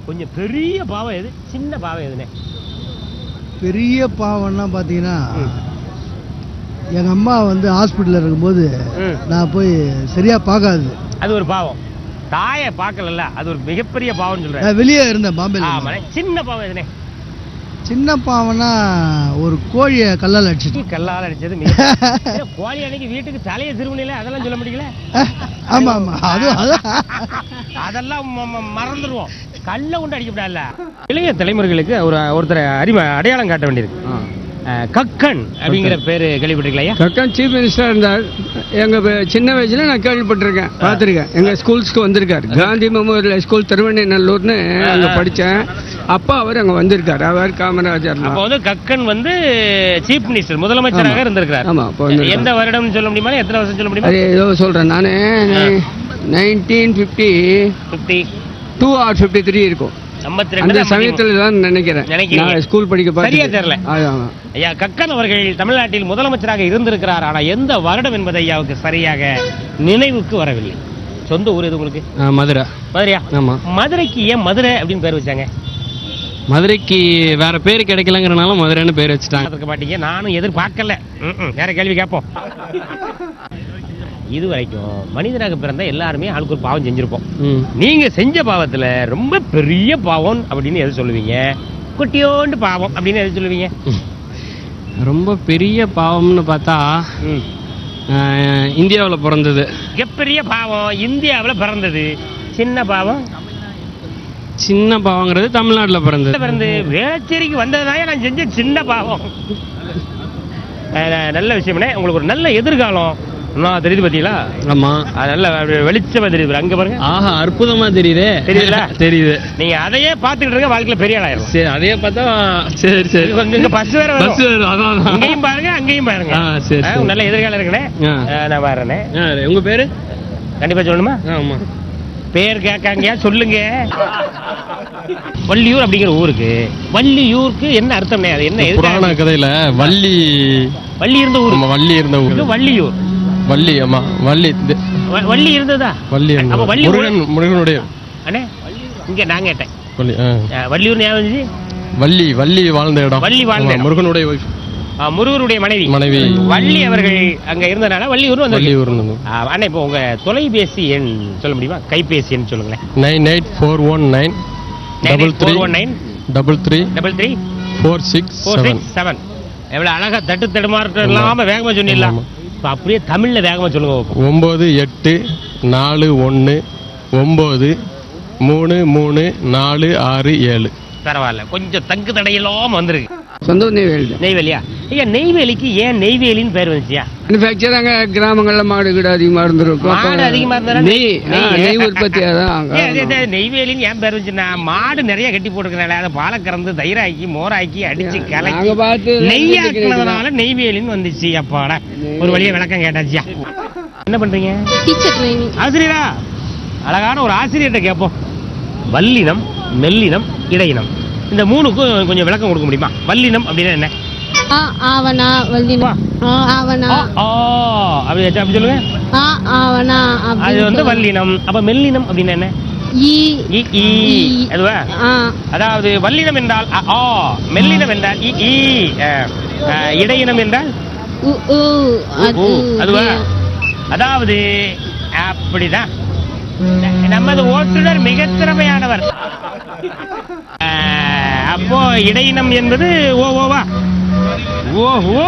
கொஞ்சம் பெரிய பாவம் எது, சின்ன பாவம் எதுனே? பெரிய பாவம்னா பார்த்தீங்கன்னா, எங்கள் அம்மா வந்து ஹாஸ்பிட்டலில் இருக்கும்போது நான் போய் சரியாக பார்க்காது, அது ஒரு பாவம். தாயை பார்க்கல, அது ஒரு மிகப்பெரிய பாவம் சொல்றேன். நான் வெளியே இருந்தேன் பாம்பேல. சின்ன பாவம் எதுனே? சின்ன பாவம்னா ஒரு கோழியை கல்லால் அடிச்சிட்டு. கல்லால் அடிச்சது கோழி அன்னைக்கு வீட்டுக்கு தலையை திருவணில அதெல்லாம் சொல்ல முடியல. ஆமா ஆமா, அதெல்லாம் மறந்துடுவோம். கல்ல கொண்டு அடிக்கப்படாதுல்ல. இளைய தலைமுறைகளுக்கு ஒருத்தரை அடையாளம் காட்ட வேண்டியிருக்கு. கக்கன் அப்படிங்கிற பேரு கேள்விப்பட்டிருக்கலையா? கக்கன் சீஃப் மினிஸ்டர் இருந்தார். எங்க சின்ன வயசுல நான் கேள்விப்பட்டிருக்கேன், பார்த்துருக்கேன். எங்க ஸ்கூல்ஸ்க்கு வந்திருக்காரு. காந்தி மெமோரியல் ஸ்கூல் திருவண்ணநல்லூர்னு அங்க படித்தேன். அப்பா அவர் அங்க வந்திருக்காரு. அவர் காமராஜர். அப்போ வந்து கக்கன் வந்து சீஃப் மினிஸ்டர், முதலமைச்சராக இருந்திருக்காரு. ஆமா. எந்த வருடம் சொல்ல முடியுமா, எத்தனை வருஷம் சொல்ல முடியுமா? ஏதோ சொல்றேன் நானு. 1952 or 53 இருக்கும். அந்த சமயத்துல தான் நினைக்கிறேன். ஸ்கூல் படிக்க சரியா தெரியல. ஐயா கக்கன் அவர்கள் தமிழ்நாட்டில் முதலமைச்சராக இருந்திருக்கிறார். ஆனா எந்த வருடம் என்பது ஐயாவுக்கு சரியாக நினைவுக்கு வரவில்லை. சொந்த ஊர் எது உங்களுக்கு? மதுரை. மதுரையா? ஆமா. மதுரைக்கு ஏன் மதுரை அப்படின்னு பேர் வச்சாங்க? மதுரைக்கு வேற பேர் கிடைக்கலங்கிறனால மதுரைன்னு பேர் வச்சுட்டாங்க. அதுக்கு மாட்டீங்க, நானும் எதிர்பார்க்கல. வேற கேள்வி கேட்போம். இது வரைக்கும் மனிதனாக பிறந்த எல்லாருமே ஆளுக்கு ஒரு பாவம் செஞ்சிருப்போம். நீங்க செஞ்ச பாவத்துல ரொம்ப பெரிய பாவம் அப்படின்னு எது சொல்லுவீங்க? குட்டியோண்டு பாவம் அப்படின்னு எது சொல்லுவீங்க? ரொம்ப பெரிய பாவம்னு பார்த்தா இந்தியாவில் பிறந்தது. மிகப்பெரிய பாவம் இந்தியாவில் பிறந்தது. சின்ன பாவம்? சின்ன பாவங்கிறது தமிழ்நாட்டில் பிறந்து வேளச்சேரிக்கு வந்ததுனால நான் செஞ்ச சின்ன பாவம். நல்ல விஷயம்னே. உங்களுக்கு ஒரு நல்ல எதிர்காலம் நான் தெரியுது பாத்தீங்களா? ஆமா. நல்ல வெளிச்சமா தெரியுது. அங்க பாருங்க. ஆஹா, அற்புதமா தெரியுது. தெரியுதுல? தெரியுது. நீங்க அதையே பாத்துக்கிட்டு இருக்க, வாழ்க்கையில பெரிய ஆளாயிரும். சரி, அதையே பார்த்தா சரி சரி. இங்க பஸ் வேற வரும். பஸ் வேற. அதான் அங்கேயும் பாருங்க, அங்கேயும் பாருங்க. சரி. நல்ல எதிர்காலம் இருக்குனே. நான் வரேனே. உங்க பேரு கண்டிப்பா சொல்லணுமா? ஆமா. பேர் கேட்காங்க, சொல்லுங்க. வள்ளியூர் அப்படிங்கிற ஊருக்கு, வள்ளியூருக்கு என்ன அர்த்தம்னே? அது என்ன? புராண கதையில வள்ளி இருந்த ஊர். வள்ளி இருந்த ஊர் வள்ளியூர். வள்ளி. ஆமா, வள்ளி இருந்ததா? வள்ளி முருகனுடைய அண்ணே. இங்க நான் கேட்டேன். வள்ளியூர் ஞாபகம். வள்ளி வாழ்ந்த இடம். வள்ளி வாழ்ந்த முருகனுடைய வைஃப். முருகனுடைய மனைவி வள்ளி அவர்கள் அங்க இருந்தனால வள்ளியூர் வந்து. அண்ணா, இப்போ உங்க தொலைபேசி எண் சொல்ல முடியுமா? கைபேசி எண் சொல்லுங்களேன். 984193 467. எவ்வளவு அழகா தட்டு தடுமாறு இல்லாம வேகமா சொன்னிடலாம். இப்போ அப்படியே தமிழ்ல வேகமா சொல்லுங்க. 9841933467. பரவாயில்ல, கொஞ்சம் தங்கு தடையெல்லாம் வந்திருக்கு. சொந்த நெய்வேலியா? ஐயா, நெய்வேலிக்கு ஏன் நெய்வேலின்னு பேர் வந்துச்சியா? மேனுஃபேக்சர் அங்க கிராமங்கள்ல மாடு கிட்ட அதிகமா இருந்திருக்கும். மாடு அதிகமா இருந்தா நெய் உற்பத்தி. நெய்வேலின்னு ஏன் பேர் வந்துச்சுன்னா, மாடு நிறைய கட்டி போட்டுக்கிறனால அதை பாலை கறந்து தயிராக்கி மோராக்கி அடிச்சு கலக்கி நெய்யாக்குனதுனால நெய்வேலின்னு வந்துச்சு. அப்பாடா, ஒரு வழியா விளக்கம் கேட்டாச்சியா. என்ன பண்றீங்க? ஆசிரியரா? அழகான ஒரு ஆசிரியர்கிட்ட கேட்போம். வல்லினம், மெல்லினம், இடையினம், இந்த மூணுக்கும் கொஞ்சம் விளக்கம் கொடுக்க முடியுமா? வல்லினம் அப்படின்னா என்ன? ஆவனா வல்லினம். ஆவனா அப்படி சொல்லுங்க. அது வந்து வல்லினம். அப்ப மெல்லினம் அப்படின்னா என்ன? அதுவா? அதாவது வல்லினம் என்றால் ஆ, மெல்லினம் என்றால் இ, இடையினம் என்றால் அதுவா? அதாவது அப்படிதான். நமது ஓட்டுநர் மிக திறமையானவர். அப்போ இடையினம் என்பது ஓவா. ஓஹோ.